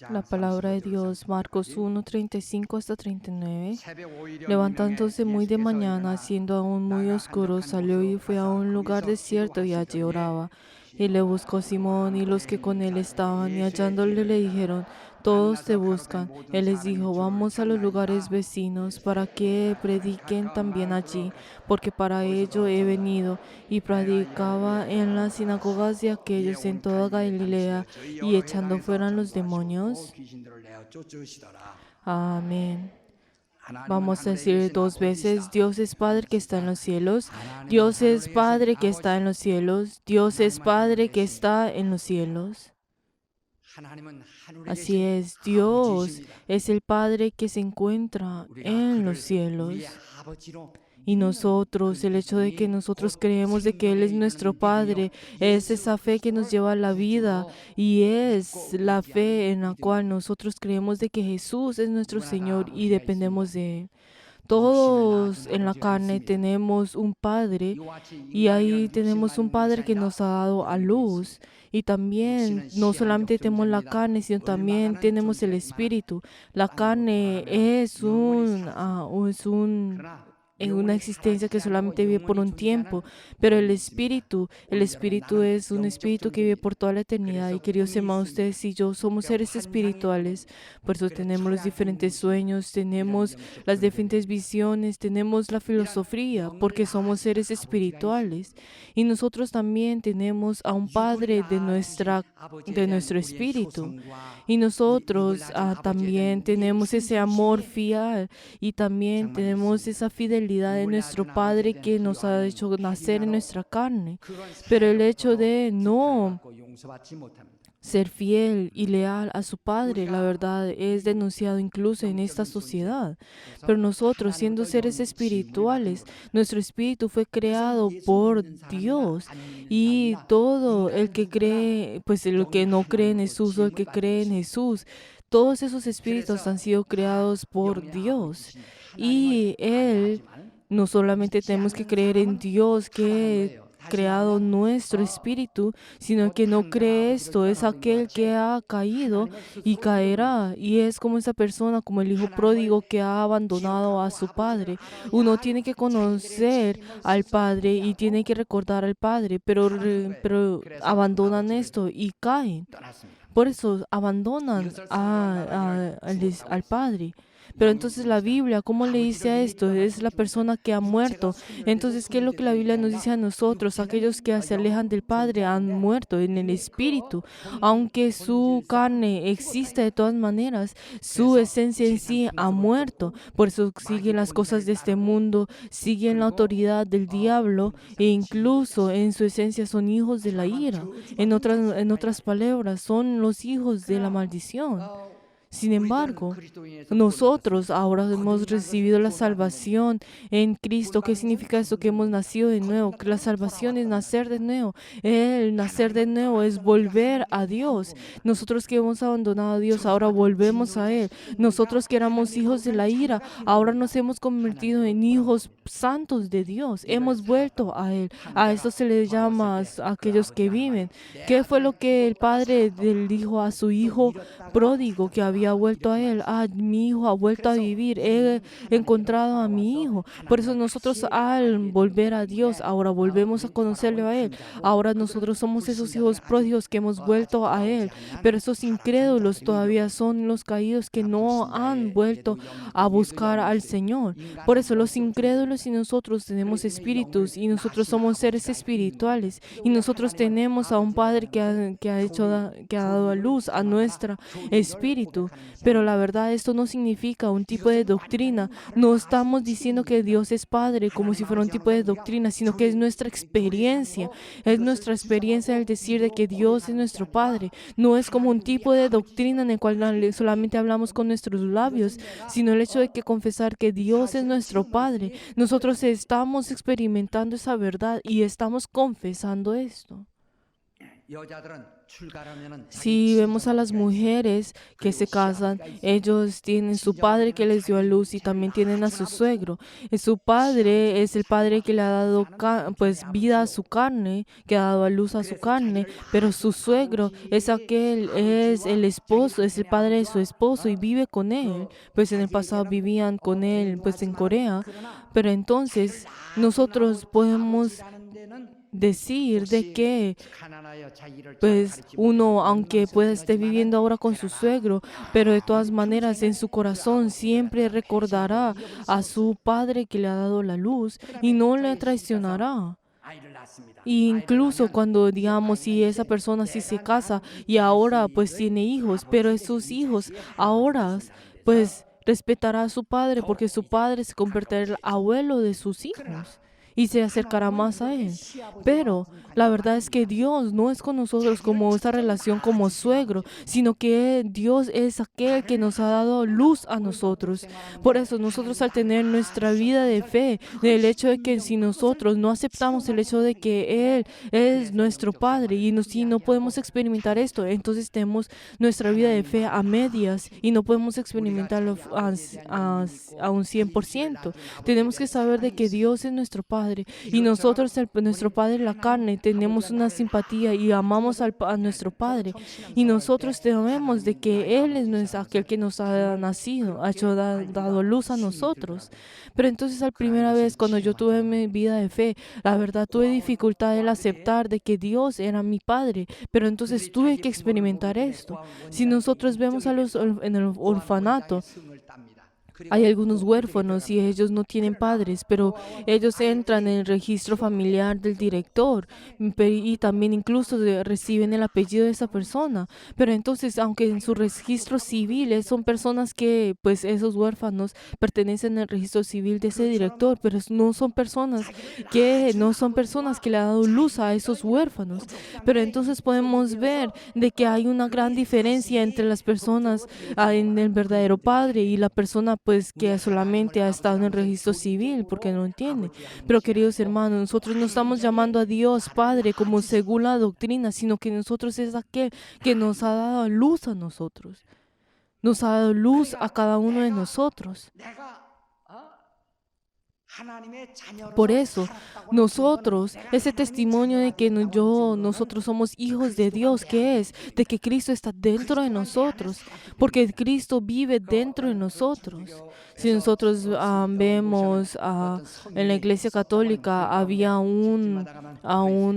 La palabra de Dios, Marcos 1, 35 hasta 39. Levantándose muy de mañana, siendo aún muy oscuro, salió y fue a un lugar desierto y allí oraba. Y le buscó Simón y los que con él estaban, y hallándole le dijeron: todos te buscan. Él les dijo: vamos a los lugares vecinos para que prediquen también allí, porque para ello he venido. Y predicaba en las sinagogas de aquellos en toda Galilea, y echando fuera los demonios. Amén. Vamos a decir dos veces: Dios es Padre que está en los cielos. Dios es Padre que está en los cielos. Dios es Padre que está en los cielos. Así es, Dios es el Padre que se encuentra en los cielos. Y nosotros, el hecho de que nosotros creemos de que Él es nuestro Padre, es esa fe que nos lleva a la vida, y es la fe en la cual nosotros creemos de que Jesús es nuestro Señor y dependemos de Él. Todos en la carne tenemos un Padre, y ahí tenemos un Padre que nos ha dado a luz. Y también no solamente tenemos la carne, sino también tenemos el Espíritu. La carne es una existencia que solamente vive por un tiempo, pero el espíritu es un espíritu que vive por toda la eternidad. Y queridos hermanos, ustedes y yo somos seres espirituales, por eso tenemos los diferentes sueños, tenemos las diferentes visiones, tenemos la filosofía, porque somos seres espirituales. Y nosotros también tenemos a un Padre de nuestro espíritu. Y nosotros también tenemos ese amor fiel, y también tenemos esa fidelidad de nuestro Padre que nos ha hecho nacer en nuestra carne. Pero el hecho de no ser fiel y leal a su Padre, la verdad, es denunciado incluso en esta sociedad. Pero nosotros, siendo seres espirituales, nuestro espíritu fue creado por Dios. Y todo el que cree, pues el que no cree en Jesús o el que cree en Jesús, todos esos espíritus han sido creados por Dios. Y Él, no solamente tenemos que creer en Dios que creado nuestro espíritu, sino el que no cree esto es aquel que ha caído y caerá. Y es como esa persona, como el hijo pródigo que ha abandonado a su padre. Uno tiene que conocer al Padre y tiene que recordar al Padre, pero abandonan esto y caen. Por eso abandonan al Padre. Pero entonces la Biblia, ¿cómo le dice a esto? Es la persona que ha muerto. Entonces, ¿qué es lo que la Biblia nos dice a nosotros? Aquellos que se alejan del Padre han muerto en el Espíritu. Aunque su carne exista de todas maneras, su esencia en sí ha muerto. Por eso siguen las cosas de este mundo, siguen la autoridad del diablo, e incluso en su esencia son hijos de la ira. En otras palabras, son los hijos de la maldición. Sin embargo, nosotros ahora hemos recibido la salvación en Cristo. ¿Qué significa esto? Que hemos nacido de nuevo, que la salvación es nacer de nuevo. El nacer de nuevo es volver a Dios. Nosotros que hemos abandonado a Dios, ahora volvemos a Él. Nosotros que éramos hijos de la ira, ahora nos hemos convertido en hijos santos de Dios. Hemos vuelto a Él. A esto se les llama a aquellos que viven. ¿Qué fue lo que el Padre dijo a su hijo pródigo que había vuelto a Él? Mi hijo ha vuelto a vivir, he encontrado a mi hijo. Por eso nosotros, al volver a Dios, ahora volvemos a conocerle a Él. Ahora nosotros somos esos hijos pródigos que hemos vuelto a Él. Pero esos incrédulos todavía son los caídos que no han vuelto a buscar al Señor. Por eso los incrédulos y nosotros tenemos espíritus, y nosotros somos seres espirituales, y nosotros tenemos a un Padre que ha dado a luz a nuestro espíritu. Pero la verdad, esto no significa un tipo de doctrina. No estamos diciendo que Dios es Padre como si fuera un tipo de doctrina, sino que es nuestra experiencia. Es nuestra experiencia el decir de que Dios es nuestro Padre. No es como un tipo de doctrina en el cual solamente hablamos con nuestros labios, sino el hecho de que confesar que Dios es nuestro Padre. Nosotros estamos experimentando esa verdad y estamos confesando esto. Si vemos a las mujeres que se casan, ellos tienen su padre que les dio a luz y también tienen a su suegro. Y su padre es el padre que le ha dado pues vida a su carne, que ha dado a luz a su carne, pero su suegro es es el esposo, es el padre de su esposo y vive con él. Pues en el pasado vivían con él, pues en Corea, pero entonces nosotros podemos decir de que pues uno, aunque pueda estar viviendo ahora con su suegro, pero de todas maneras en su corazón siempre recordará a su padre que le ha dado la luz y no le traicionará. Y incluso cuando, digamos, si esa persona sí se casa y ahora pues tiene hijos, pero esos hijos ahora pues respetará a su padre porque su padre se convertirá en el abuelo de sus hijos y se acercará más a él. Pero la verdad es que Dios no es con nosotros como esa relación como suegro, sino que Dios es aquel que nos ha dado luz a nosotros. Por eso nosotros al tener nuestra vida de fe, del hecho de que si nosotros no aceptamos el hecho de que Él es nuestro Padre y si no podemos experimentar esto, entonces tenemos nuestra vida de fe a medias y no podemos experimentarlo a un 100%. Tenemos que saber de que Dios es nuestro Padre y nosotros, nuestro Padre en la carne, tenemos una simpatía y amamos a nuestro Padre. Y nosotros tememos de que Él es aquel que nos ha nacido, ha hecho, dado luz a nosotros. Pero entonces, la primera vez cuando yo tuve mi vida de fe, la verdad tuve dificultad en aceptar de que Dios era mi Padre. Pero entonces tuve que experimentar esto. Si nosotros vemos en el orfanato, hay algunos huérfanos y ellos no tienen padres, pero ellos entran en el registro familiar del director y también incluso reciben el apellido de esa persona. Pero entonces, aunque en sus registros civiles son personas que, pues esos huérfanos pertenecen al registro civil de ese director, pero no son personas que le han dado luz a esos huérfanos. Pero entonces podemos ver de que hay una gran diferencia entre las personas en el verdadero padre y la persona pues que solamente ha estado en el registro civil porque no entiende. Pero queridos hermanos, nosotros no estamos llamando a Dios Padre como según la doctrina, sino que nosotros es aquel que nos ha dado luz a nosotros. Nos ha dado luz a cada uno de nosotros. Por eso, nosotros, ese testimonio de que nosotros somos hijos de Dios, ¿qué es? De que Cristo está dentro de nosotros, porque Cristo vive dentro de nosotros. Si nosotros vemos en la Iglesia Católica, había un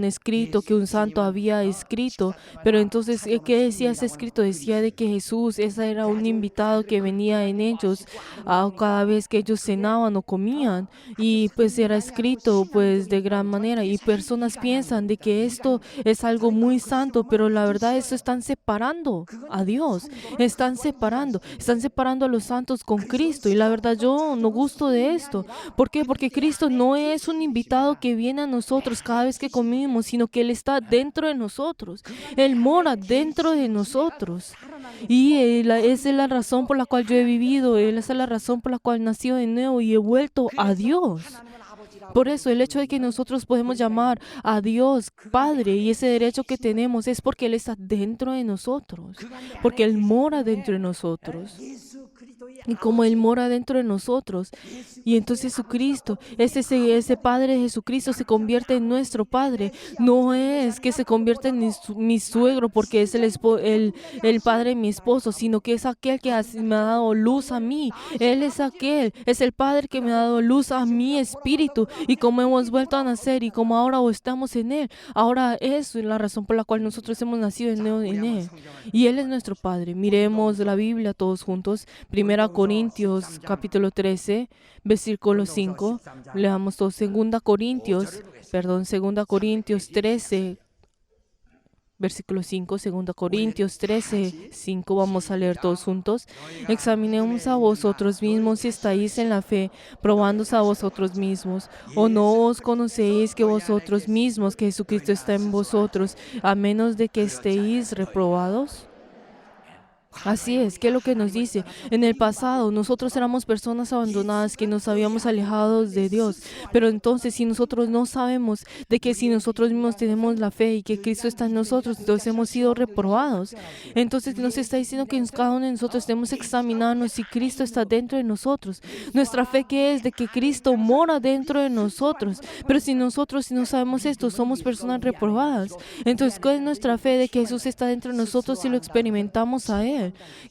escrito que un santo había escrito, pero entonces, ¿qué decía ese escrito? Decía de que Jesús, ese era un invitado que venía en ellos cada vez que ellos cenaban o comían. Y pues era escrito pues de gran manera y personas piensan de que esto es algo muy santo, pero la verdad eso están separando a Dios, están separando a los santos con Cristo y la verdad yo no gusto de esto. ¿Por qué? Porque Cristo no es un invitado que viene a nosotros cada vez que comimos, sino que Él está dentro de nosotros, Él mora dentro de nosotros. Y esa es la razón por la cual yo he vivido, esa es la razón por la cual nací de nuevo y he vuelto a Dios. Por eso el hecho de que nosotros podemos llamar a Dios Padre y ese derecho que tenemos es porque Él está dentro de nosotros, porque Él mora dentro de nosotros. Y como Él mora dentro de nosotros, y entonces Jesucristo, ese Padre de Jesucristo se convierte en nuestro Padre. No es que se convierta en mi suegro porque es el Padre de mi esposo, sino que es aquel que me ha dado luz a mí. Él es el Padre que me ha dado luz a mi espíritu. Y como hemos vuelto a nacer y como ahora estamos en Él, ahora es la razón por la cual nosotros hemos nacido en Él. Y Él es nuestro Padre. Miremos la Biblia todos juntos. Primera Corintios capítulo 13, versículo 5. Leamos todos. Segunda Corintios 13, versículo 5, 2 Corintios 13, 5, vamos a leer todos juntos. Examinemos a vosotros mismos si estáis en la fe, probándoos a vosotros mismos. ¿O no os conocéis que vosotros mismos, que Jesucristo está en vosotros, a menos de que estéis reprobados? Así es, ¿qué es lo que nos dice? En el pasado, nosotros éramos personas abandonadas que nos habíamos alejado de Dios. Pero entonces, si nosotros no sabemos de que si nosotros mismos tenemos la fe y que Cristo está en nosotros, entonces hemos sido reprobados. Entonces, nos está diciendo que cada uno de nosotros debemos examinarnos si Cristo está dentro de nosotros. Nuestra fe que es de que Cristo mora dentro de nosotros. Pero si no sabemos esto, somos personas reprobadas. Entonces, ¿cuál es nuestra fe de que Jesús está dentro de nosotros si lo experimentamos a Él?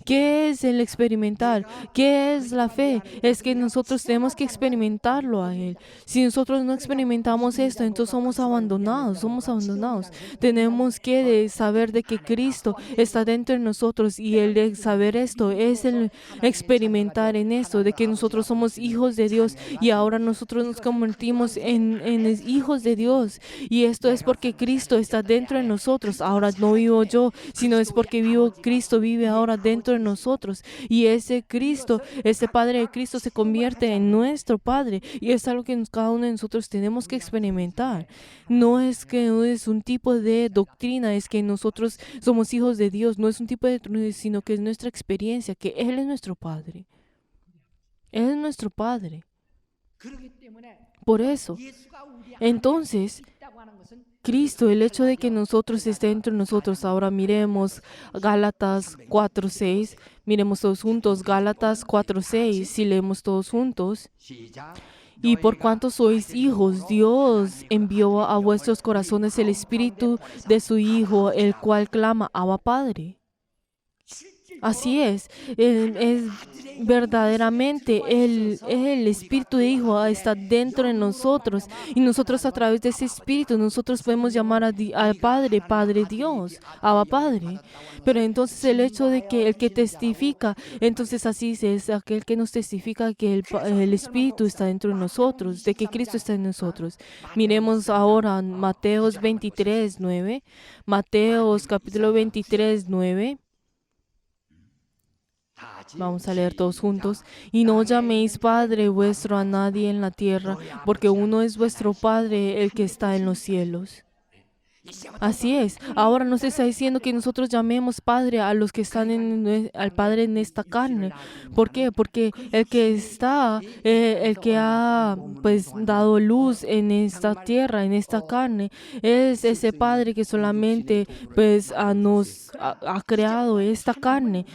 ¿Qué es el experimentar? ¿Qué es la fe? Es que nosotros tenemos que experimentarlo a Él. Si nosotros no experimentamos esto, entonces somos abandonados, somos abandonados. Tenemos que saber de que Cristo está dentro de nosotros y el de saber esto es el experimentar en esto, de que nosotros somos hijos de Dios y ahora nosotros nos convertimos en hijos de Dios. Y esto es porque Cristo está dentro de nosotros. Ahora no vivo yo, sino es porque Cristo vive ahora dentro de nosotros. Y ese Cristo, ese Padre de Cristo se convierte en nuestro Padre. Y es algo que cada uno de nosotros tenemos que experimentar. No es que es un tipo de doctrina, es que nosotros somos hijos de Dios. No es un tipo de doctrina, sino que es nuestra experiencia, que Él es nuestro Padre. Él es nuestro Padre. Por eso, entonces, Cristo, el hecho de que nosotros esté entre nosotros. Ahora miremos Gálatas 4:6. Miremos todos juntos Gálatas 4:6. Si leemos todos juntos. Y por cuanto sois hijos, Dios envió a vuestros corazones el Espíritu de su Hijo, el cual clama, Abba Padre. Así es verdaderamente el Espíritu de Hijo está dentro de nosotros y nosotros a través de ese Espíritu nosotros podemos llamar al Padre, Padre Dios, Abba Padre. Pero entonces el hecho de que el que testifica, entonces así es aquel que nos testifica que el Espíritu está dentro de nosotros, de que Cristo está en nosotros. Miremos ahora Mateos 23:9, Mateos capítulo 23:9. Vamos a leer todos juntos. Y no llaméis Padre vuestro a nadie en la tierra, porque uno es vuestro Padre, el que está en los cielos. Así es. Ahora nos está diciendo que nosotros llamemos Padre a los que están al Padre en esta carne. ¿Por qué? Porque el que ha pues dado luz en esta tierra, en esta carne, es ese Padre que solamente pues nos ha creado esta carne.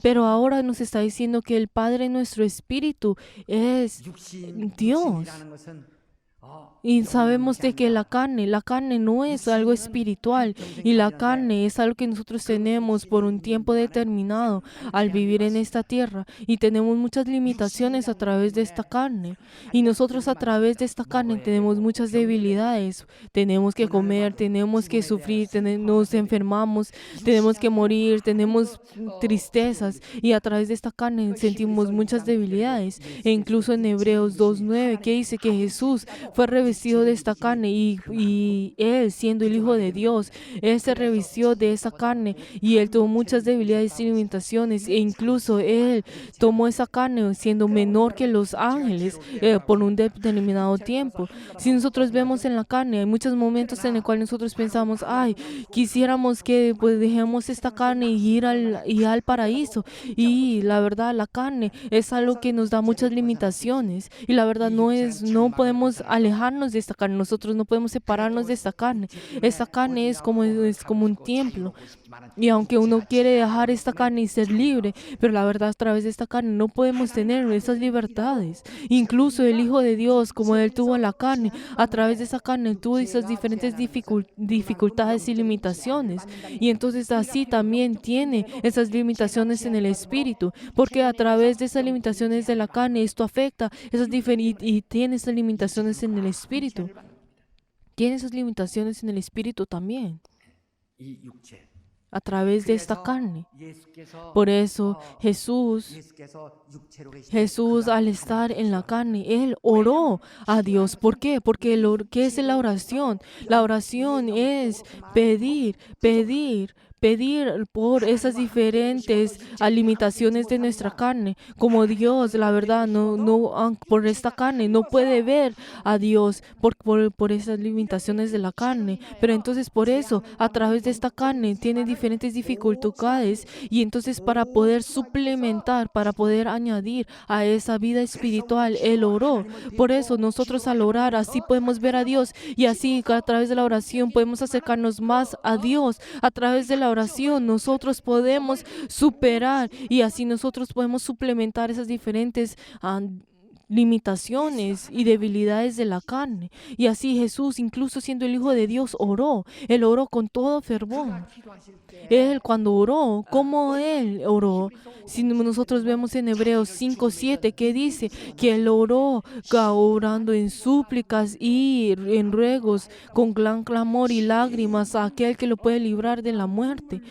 Pero ahora nos está diciendo que el Padre de nuestro espíritu es Dios. Y sabemos de que la carne no es algo espiritual y la carne es algo que nosotros tenemos por un tiempo determinado al vivir en esta tierra y tenemos muchas limitaciones a través de esta carne y nosotros a través de esta carne tenemos muchas debilidades, tenemos que comer, tenemos que sufrir, nos enfermamos, tenemos que morir, tenemos tristezas y a través de esta carne sentimos muchas debilidades e incluso en Hebreos 2:9 que dice que Jesús fue revestido de esta carne y Él, siendo el Hijo de Dios, Él se revistió de esa carne y Él tuvo muchas debilidades y limitaciones e incluso Él tomó esa carne siendo menor que los ángeles por un determinado tiempo. Si nosotros vemos en la carne, hay muchos momentos en los cuales nosotros pensamos, ay, quisiéramos que pues dejemos esta carne y ir al paraíso. Y la verdad, la carne es algo que nos da muchas limitaciones y la verdad no podemos alejarnos de esta carne, nosotros no podemos separarnos de esta carne. Esta carne es como un templo. Y aunque uno quiere dejar esta carne y ser libre, pero la verdad a través de esta carne no podemos tener esas libertades. Incluso el Hijo de Dios, como Él tuvo la carne, a través de esa carne Él tuvo esas diferentes dificultades y limitaciones. Y entonces así también tiene esas limitaciones en el espíritu, porque a través de esas limitaciones de la carne esto afecta y tiene esas limitaciones en el espíritu. Tiene esas limitaciones en el espíritu también. A través de esta carne. Por eso Jesús al estar en la carne, Él oró a Dios. ¿Por qué? Porque ¿qué es la oración? La oración es pedir, pedir, pedir por esas diferentes limitaciones de nuestra carne. Como Dios, la verdad, por esta carne no puede ver a Dios por esas limitaciones de la carne. Pero entonces por eso, a través de esta carne, tiene diferentes dificultades. Y entonces para poder suplementar, para poder añadir a esa vida espiritual, Él oró. Por eso nosotros al orar, así podemos ver a Dios. Y así a través de la oración podemos acercarnos más a Dios. A través de la oración nosotros podemos superar y así nosotros podemos suplementar esas diferentes limitaciones y debilidades de la carne. Y así Jesús, incluso siendo el Hijo de Dios, oró. Él oró con todo fervor. Él cuando oró, ¿cómo Él oró? Si nosotros vemos en Hebreos 5:7 que dice que Él oró orando en súplicas y en ruegos con gran clamor y lágrimas a aquel que lo puede librar de la muerte.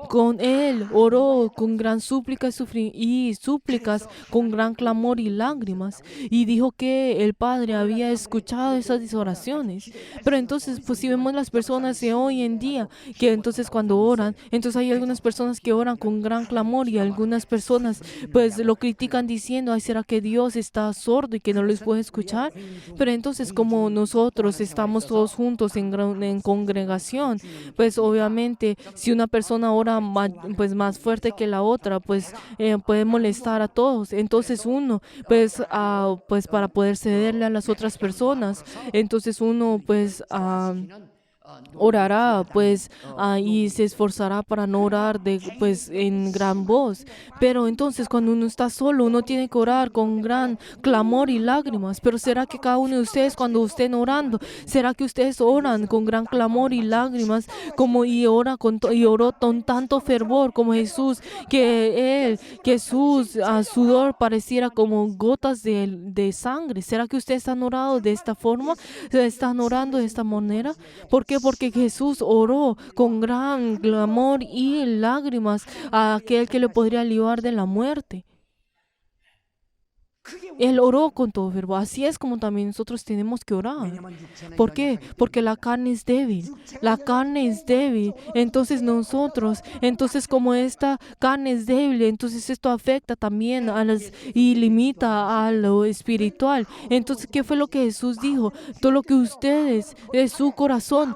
Con Él oró con gran súplica y súplicas, con gran clamor y lágrimas. Y dijo que el Padre había escuchado esas oraciones. Pero entonces, pues si vemos las personas de hoy en día, que entonces cuando oran, entonces hay algunas personas que oran con gran clamor y algunas personas pues lo critican diciendo, ay, ¿será que Dios está sordo y que no les puede escuchar? Pero entonces como nosotros estamos todos juntos en congregación, pues obviamente si una persona ora pues más fuerte que la otra, pues puede molestar a todos. Entonces uno, pues para poder cederle a las otras personas, entonces uno pues orará y se esforzará para no orar pues en gran voz. Pero entonces cuando uno está solo, uno tiene que orar con gran clamor y lágrimas. Pero ¿será que cada uno de ustedes cuando estén orando, será que ustedes oran con gran clamor y lágrimas y oró con tanto fervor como Jesús, que sus sudor pareciera como gotas de sangre? ¿Será que ustedes han orado de esta forma? ¿Están orando de esta manera? ¿Por qué? Porque Jesús oró con gran clamor y lágrimas a aquel que le podría librar de la muerte. Él oró con todo fervor. Así es como también nosotros tenemos que orar. ¿Por qué? Porque la carne es débil. La carne es débil. Entonces como esta carne es débil, entonces esto afecta también y limita a lo espiritual. Entonces, ¿qué fue lo que Jesús dijo? Todo lo que ustedes, su corazón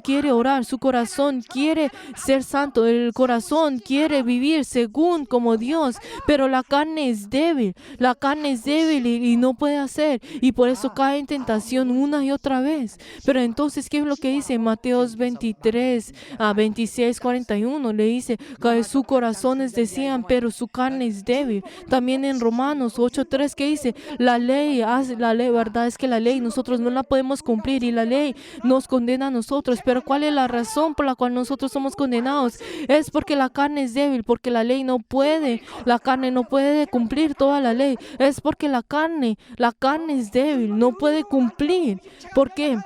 quiere orar, su corazón quiere ser santo, el corazón quiere vivir según como Dios, pero la carne es débil. La carne es débil y no puede hacer, y por eso cae en tentación una y otra vez. Pero entonces, ¿qué es lo que dice Mateos 23, 26, 41? Le dice que sus corazones desean, pero su carne es débil. También en Romanos 8:3, que dice, la ley, verdad es que la ley nosotros no la podemos cumplir y la ley nos condena a nosotros. Pero ¿cuál es la razón por la cual nosotros somos condenados? Es porque la carne es débil, porque la carne no puede cumplir toda la ley. Es porque la carne es débil, no puede cumplir. ¿Por qué?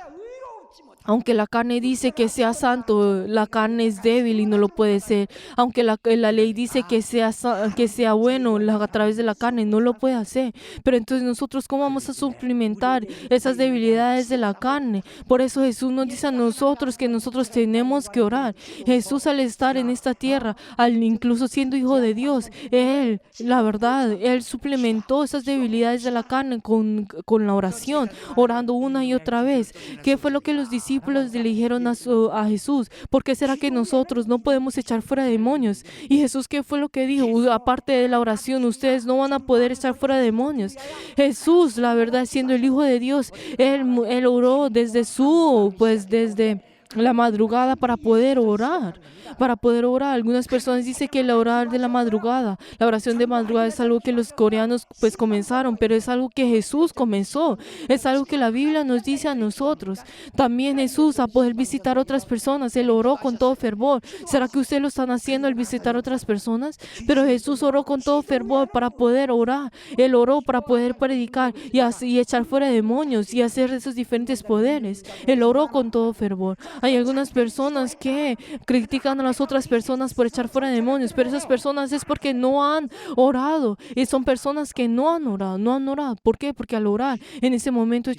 Aunque la carne dice que sea santo, la carne es débil y no lo puede ser. Aunque la ley dice que sea bueno a través de la carne, no lo puede hacer. Pero entonces nosotros, ¿cómo vamos a suplementar esas debilidades de la carne? Por eso Jesús nos dice a nosotros que nosotros tenemos que orar. Jesús, al estar en esta tierra, incluso siendo hijo de Dios, Él suplementó esas debilidades de la carne con la oración, orando una y otra vez. ¿Qué fue lo que los discípulos le dijeron a Jesús? ¿Por qué será que nosotros no podemos echar fuera demonios? Y Jesús, ¿qué fue lo que dijo? Aparte de la oración, ustedes no van a poder echar fuera demonios. Jesús, la verdad, siendo el Hijo de Dios, Él oró desde la madrugada para poder orar. Algunas personas dicen que la orar de la madrugada, la oración de madrugada es algo que los coreanos pues comenzaron, pero es algo que Jesús comenzó. Es algo que la Biblia nos dice a nosotros. También Jesús, a poder visitar otras personas, Él oró con todo fervor. ¿Será que ustedes lo están haciendo al visitar otras personas? Pero Jesús oró con todo fervor para poder orar. Él oró para poder predicar y echar fuera demonios y hacer esos diferentes poderes. Él oró con todo fervor. Hay algunas personas que critican a las otras personas por echar fuera demonios, pero esas personas es porque no han orado. Y son personas que no han orado, no han orado. ¿Por qué? Porque al orar, en ese momento se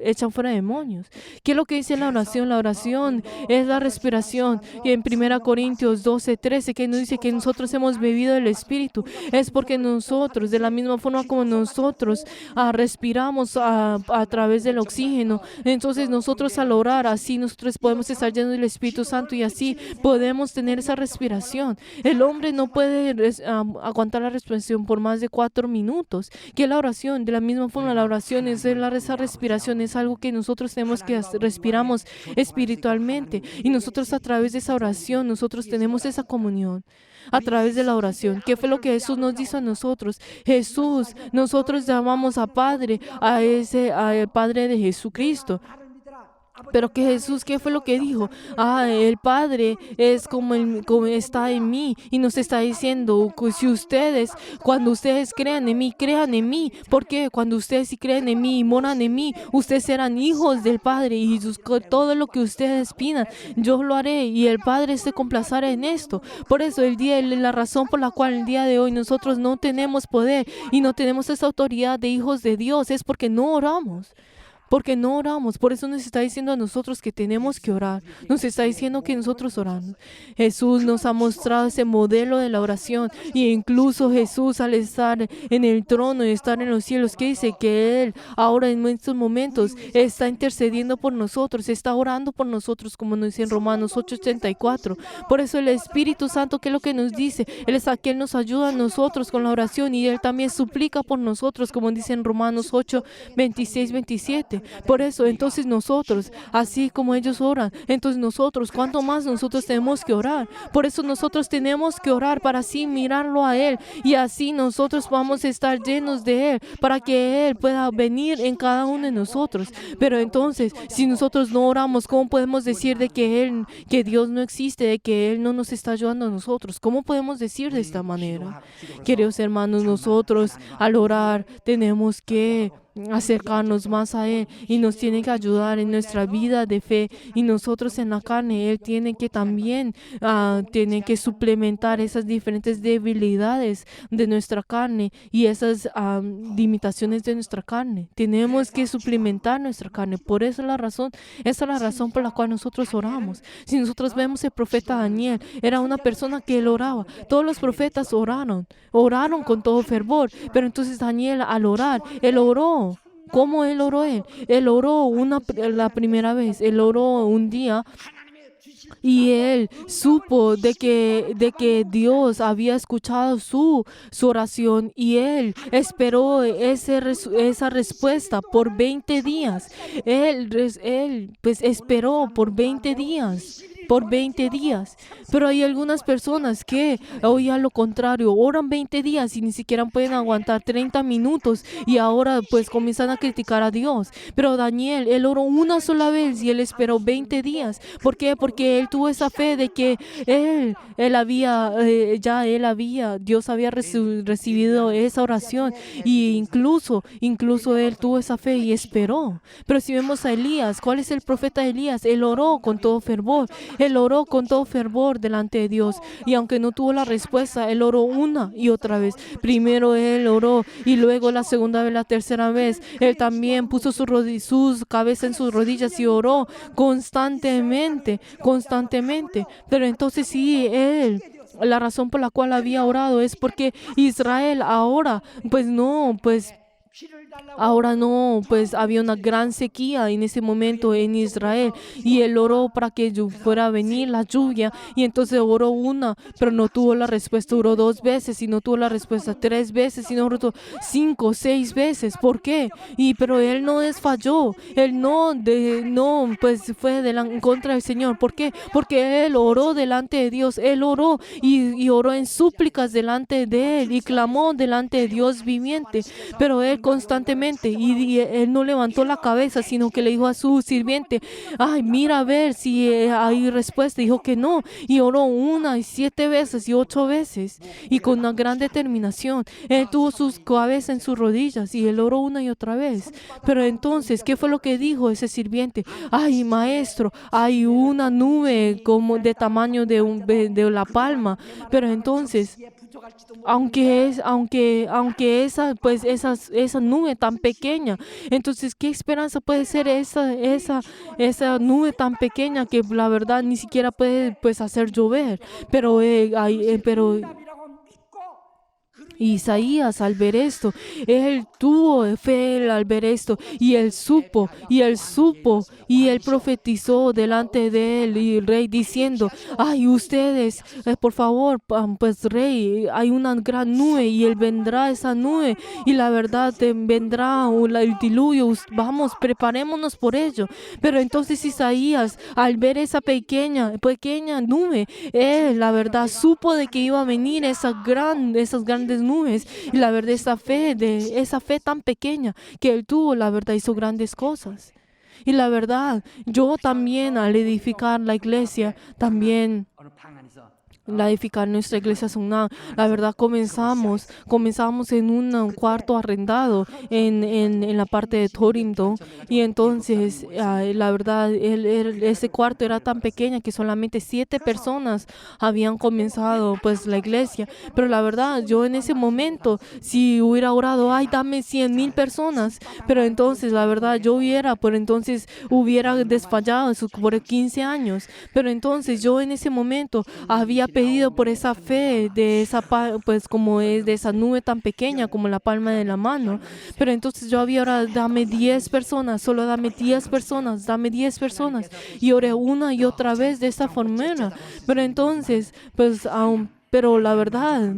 echan fuera demonios. ¿Qué es lo que dice la oración? La oración es la respiración. Y en 1 Corintios 12:13, que nos dice que nosotros hemos bebido del Espíritu, es porque nosotros, de la misma forma como nosotros respiramos a través del oxígeno, entonces nosotros al orar, así nosotros podemos estar llenos del Espíritu Santo y así podemos tener esa respiración. El hombre no puede aguantar la respiración por más de 4 minutos. Que la oración, de la misma forma, la oración es esa respiración, es algo que nosotros tenemos que respiramos espiritualmente. Y nosotros a través de esa oración, nosotros tenemos esa comunión. A través de la oración. ¿Qué fue lo que Jesús nos dijo a nosotros? Jesús, nosotros llamamos a Padre, al Padre de Jesucristo. Pero que Jesús, ¿qué fue lo que dijo? El Padre es como está en mí y nos está diciendo que si ustedes, cuando ustedes crean en mí, crean en mí. Porque cuando ustedes si creen en mí y moran en mí, ustedes serán hijos del Padre y todo lo que ustedes pidan, yo lo haré y el Padre se complacerá en esto. Por eso la razón por la cual el día de hoy nosotros no tenemos poder y no tenemos esa autoridad de hijos de Dios es porque no oramos. Porque no oramos. Por eso nos está diciendo a nosotros que tenemos que orar. Nos está diciendo que nosotros oramos. Jesús nos ha mostrado ese modelo de la oración. Y incluso Jesús al estar en el trono y estar en los cielos, que dice que Él ahora en estos momentos está intercediendo por nosotros, está orando por nosotros, como nos dice en Romanos 8:34. Por eso el Espíritu Santo, ¿qué es lo que nos dice? Él es aquel que nos ayuda a nosotros con la oración y Él también suplica por nosotros, como dice en Romanos 8:26-27. Por eso, entonces nosotros, así como ellos oran, entonces nosotros, ¿cuánto más nosotros tenemos que orar? Por eso nosotros tenemos que orar para así mirarlo a Él y así nosotros vamos a estar llenos de Él para que Él pueda venir en cada uno de nosotros. Pero entonces, si nosotros no oramos, ¿cómo podemos decir de que Dios no existe, de que Él no nos está ayudando a nosotros? ¿Cómo podemos decir de esta manera? Queridos hermanos, nosotros al orar tenemos que acercarnos más a Él y nos tiene que ayudar en nuestra vida de fe y nosotros en la carne Él tiene que también tiene que suplementar esas diferentes debilidades de nuestra carne y esas limitaciones de nuestra carne. Tenemos que suplementar nuestra carne. Por eso esa es la razón por la cual nosotros oramos. Si nosotros vemos el profeta Daniel, era una persona que él oraba. Todos los profetas oraron con todo fervor, pero entonces Daniel al orar, él oró. ¿Cómo él oró él? Él oró la primera vez, él oró un día y él supo de que Dios había escuchado su oración y él esperó esa respuesta por 20 días. Él pues esperó por 20 días. Por 20 días. Pero hay algunas personas que hoy a lo contrario, oran 20 días y ni siquiera pueden aguantar 30 minutos y ahora pues comienzan a criticar a Dios. Pero Daniel, él oró una sola vez y él esperó 20 días. ¿Por qué? Porque él tuvo esa fe de que Dios había recibido esa oración y incluso él tuvo esa fe y esperó. Pero si vemos a Elías, ¿cuál es el profeta Elías? Él oró con todo fervor. Él oró con todo fervor delante de Dios y aunque no tuvo la respuesta, él oró una y otra vez. Primero él oró y luego la segunda vez, la tercera vez, él también puso su cabeza en sus rodillas y oró constantemente. Pero entonces sí, la razón por la cual había orado es porque Israel ahora, pues había una gran sequía en ese momento en Israel y él oró para que fuera a venir la lluvia y entonces oró una, pero no tuvo la respuesta, oró 2 veces y no tuvo la respuesta, 3 veces y no oró 5, 6 veces. ¿Por qué? Pero él no desfalló, él pues fue en contra del Señor. ¿Por qué? Porque él oró delante de Dios, él oró y oró en súplicas delante de él y clamó delante de Dios viviente, pero él constantemente y él no levantó la cabeza, sino que le dijo a su sirviente, ay, mira a ver si hay respuesta. Dijo que no, y oró 1 y 7 veces y 8 veces, y con una gran determinación. Él tuvo sus cabezas en sus rodillas y él oró una y otra vez. Pero entonces, ¿qué fue lo que dijo ese sirviente? Ay, maestro, hay una nube como de tamaño de la palma. Pero entonces, aunque esa nube tan pequeña, entonces ¿qué esperanza puede ser esa nube tan pequeña que la verdad ni siquiera puede pues hacer llover? Pero Isaías, al ver esto, él tuvo fe al ver esto, y él supo, y él profetizó delante de él y el rey diciendo, ay, ustedes, por favor, pues rey, hay una gran nube y él vendrá esa nube, y la verdad vendrá el diluvio, vamos, preparémonos por ello. Pero entonces Isaías, al ver esa pequeña nube, él, la verdad, supo de que iba a venir esas grandes nubes, y la verdad, esa fe tan pequeña que él tuvo, la verdad, hizo grandes cosas. Y la verdad, yo también al edificar la iglesia, también edificar nuestra iglesia Sunam, la verdad comenzamos en un cuarto arrendado en la parte de Toronto, y entonces la verdad ese cuarto era tan pequeña que solamente 7 personas habían comenzado pues la iglesia. Pero la verdad, yo en ese momento, si hubiera orado, ay, dame 100,000 personas, pero entonces la verdad yo hubiera desfallado por 15 años. Pero entonces yo en ese momento había pedido por esa fe de pues como es de esa nube tan pequeña como la palma de la mano. Pero entonces yo había orado, dame 10 personas, solo dame 10 personas, dame 10 personas. Y oré una y otra vez de esa forma. Pero entonces, pues pero la verdad,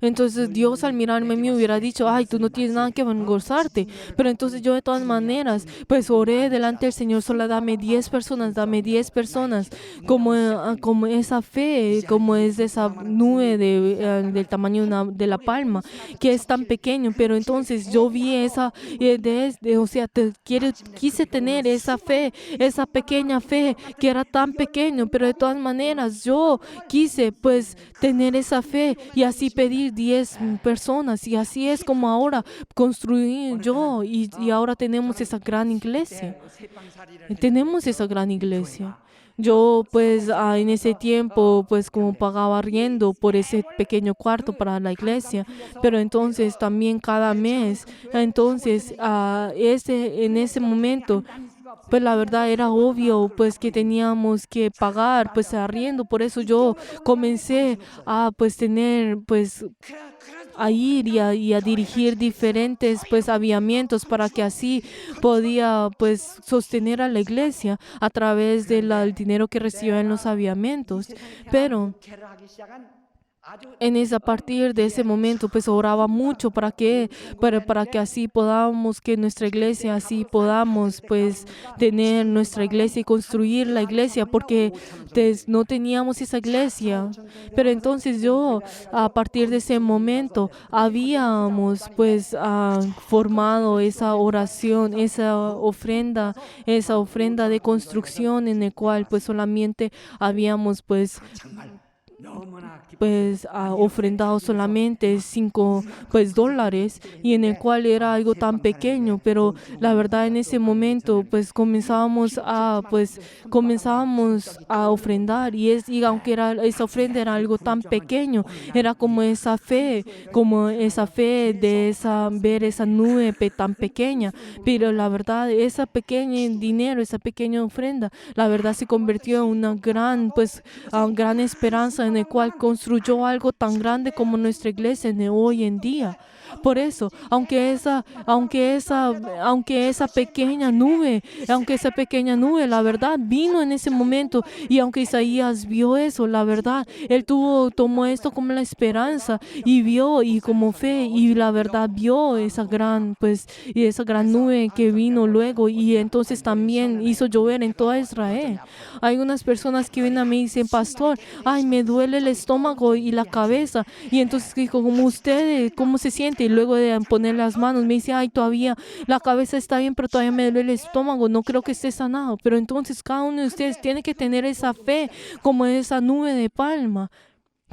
entonces Dios al mirarme a mí hubiera dicho, ay, tú no tienes nada que avergonzarte. Pero entonces yo de todas maneras, pues oré delante del Señor, solo dame 10 personas, como esa fe, como es esa nube del tamaño de la palma, que es tan pequeño. Pero entonces yo vi quise tener esa fe, esa pequeña fe que era tan pequeño, pero de todas maneras yo quise pues tener esa fe y así pedir 10 personas, y así es como ahora construí yo, y ahora tenemos esa gran iglesia. Yo pues en ese tiempo pues como pagaba arriendo por ese pequeño cuarto para la iglesia, pero entonces también cada mes, entonces en ese momento pues la verdad era obvio pues que teníamos que pagar pues arriendo. Por eso yo comencé a pues tener pues a ir y a dirigir diferentes pues aviamientos para que así podía pues sostener a la iglesia a través del dinero que recibía en los aviamientos. Pero a partir de ese momento pues oraba mucho para que así podamos que nuestra iglesia, así podamos pues tener nuestra iglesia y construir la iglesia, porque no teníamos esa iglesia. Pero entonces yo a partir de ese momento habíamos pues formado esa oración, esa ofrenda de construcción, en el cual pues solamente habíamos pues ofrendado solamente $5 dólares, y en el cual era algo tan pequeño. Pero la verdad en ese momento pues comenzábamos a ofrendar, y aunque esa ofrenda era algo tan pequeño, era como esa fe de ver esa nube tan pequeña. Pero la verdad, esa pequeña dinero, esa pequeña ofrenda, la verdad se convirtió en una gran esperanza, en el cual construyó algo tan grande como nuestra iglesia hoy en día. Por eso, aunque esa pequeña nube, la verdad vino en ese momento, y aunque Isaías vio eso, la verdad, él tomó esto como la esperanza, y vio, y como fe, y la verdad vio esa gran nube que vino luego, y entonces también hizo llover en toda Israel. Hay unas personas que vienen a mí y dicen, pastor, ay, me duele el estómago y la cabeza. Y entonces dijo, ¿cómo usted, cómo se siente? Y luego de poner las manos me dice, ay, todavía la cabeza está bien, pero todavía me duele el estómago, no creo que esté sanado. Pero entonces cada uno de ustedes tiene que tener esa fe como esa nube de palma.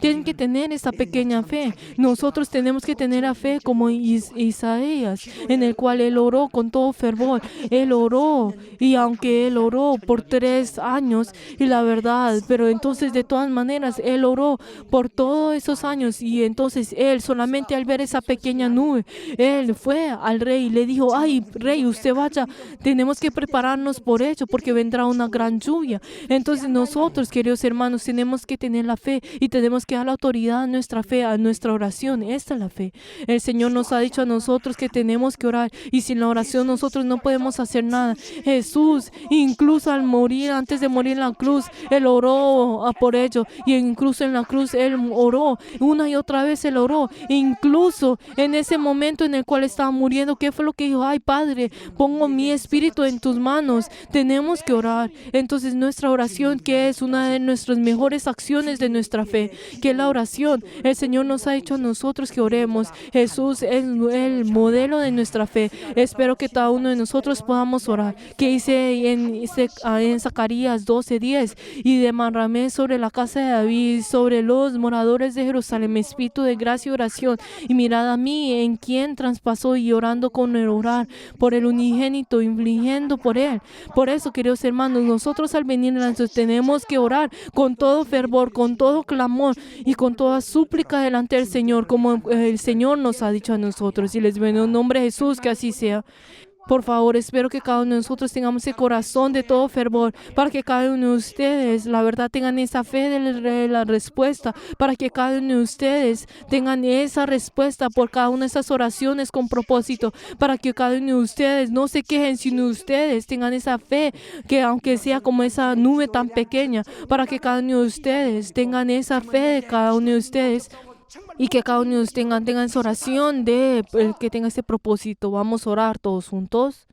Tienen que tener esa pequeña fe. Nosotros tenemos que tener la fe como Isaías, en el cual él oró con todo fervor. Él oró, y aunque él oró por 3 años, y la verdad, pero entonces de todas maneras, él oró por todos esos años, y entonces él solamente al ver esa pequeña nube, él fue al rey y le dijo, ay, rey, usted vaya, tenemos que prepararnos por ello, porque vendrá una gran lluvia. Entonces nosotros, queridos hermanos, tenemos que tener la fe y tenemos que dar la autoridad a nuestra fe, a nuestra oración. Esta es la fe. El Señor nos ha dicho a nosotros que tenemos que orar, y sin la oración nosotros no podemos hacer nada. Jesús, incluso al morir, antes de morir en la cruz, Él oró por ello, y incluso en la cruz Él oró, una y otra vez Él oró, incluso en ese momento en el cual estaba muriendo. ¿Qué fue lo que dijo? Ay, Padre, pongo mi espíritu en tus manos. Tenemos que orar. Entonces nuestra oración, que es una de nuestras mejores acciones de nuestra fe, que es la oración. El Señor nos ha dicho a nosotros que oremos. Jesús es el modelo de nuestra fe. Espero que cada uno de nosotros podamos orar. Que dice en Zacarías 12:10, y derramé sobre la casa de David, sobre los moradores de Jerusalén, mi espíritu de gracia y oración. Y mirad a mí, en quien traspasó, y orando con el orar por el unigénito, infligiendo por él. Por eso, queridos hermanos, nosotros al venir a Dios tenemos que orar con todo fervor, con todo clamor y con toda súplica delante del Señor, como el Señor nos ha dicho a nosotros. Y les pido en el nombre de Jesús que así sea. Por favor, espero que cada uno de nosotros tengamos ese corazón de todo fervor, para que cada uno de ustedes, la verdad, tengan esa fe de la respuesta, para que cada uno de ustedes tengan esa respuesta por cada una de esas oraciones con propósito, para que cada uno de ustedes no se quejen, sino ustedes tengan esa fe, que aunque sea como esa nube tan pequeña, para que cada uno de ustedes tengan esa fe de cada uno de ustedes. Y que cada uno de ustedes tengan esa oración de el que tenga ese propósito. Vamos a orar todos juntos.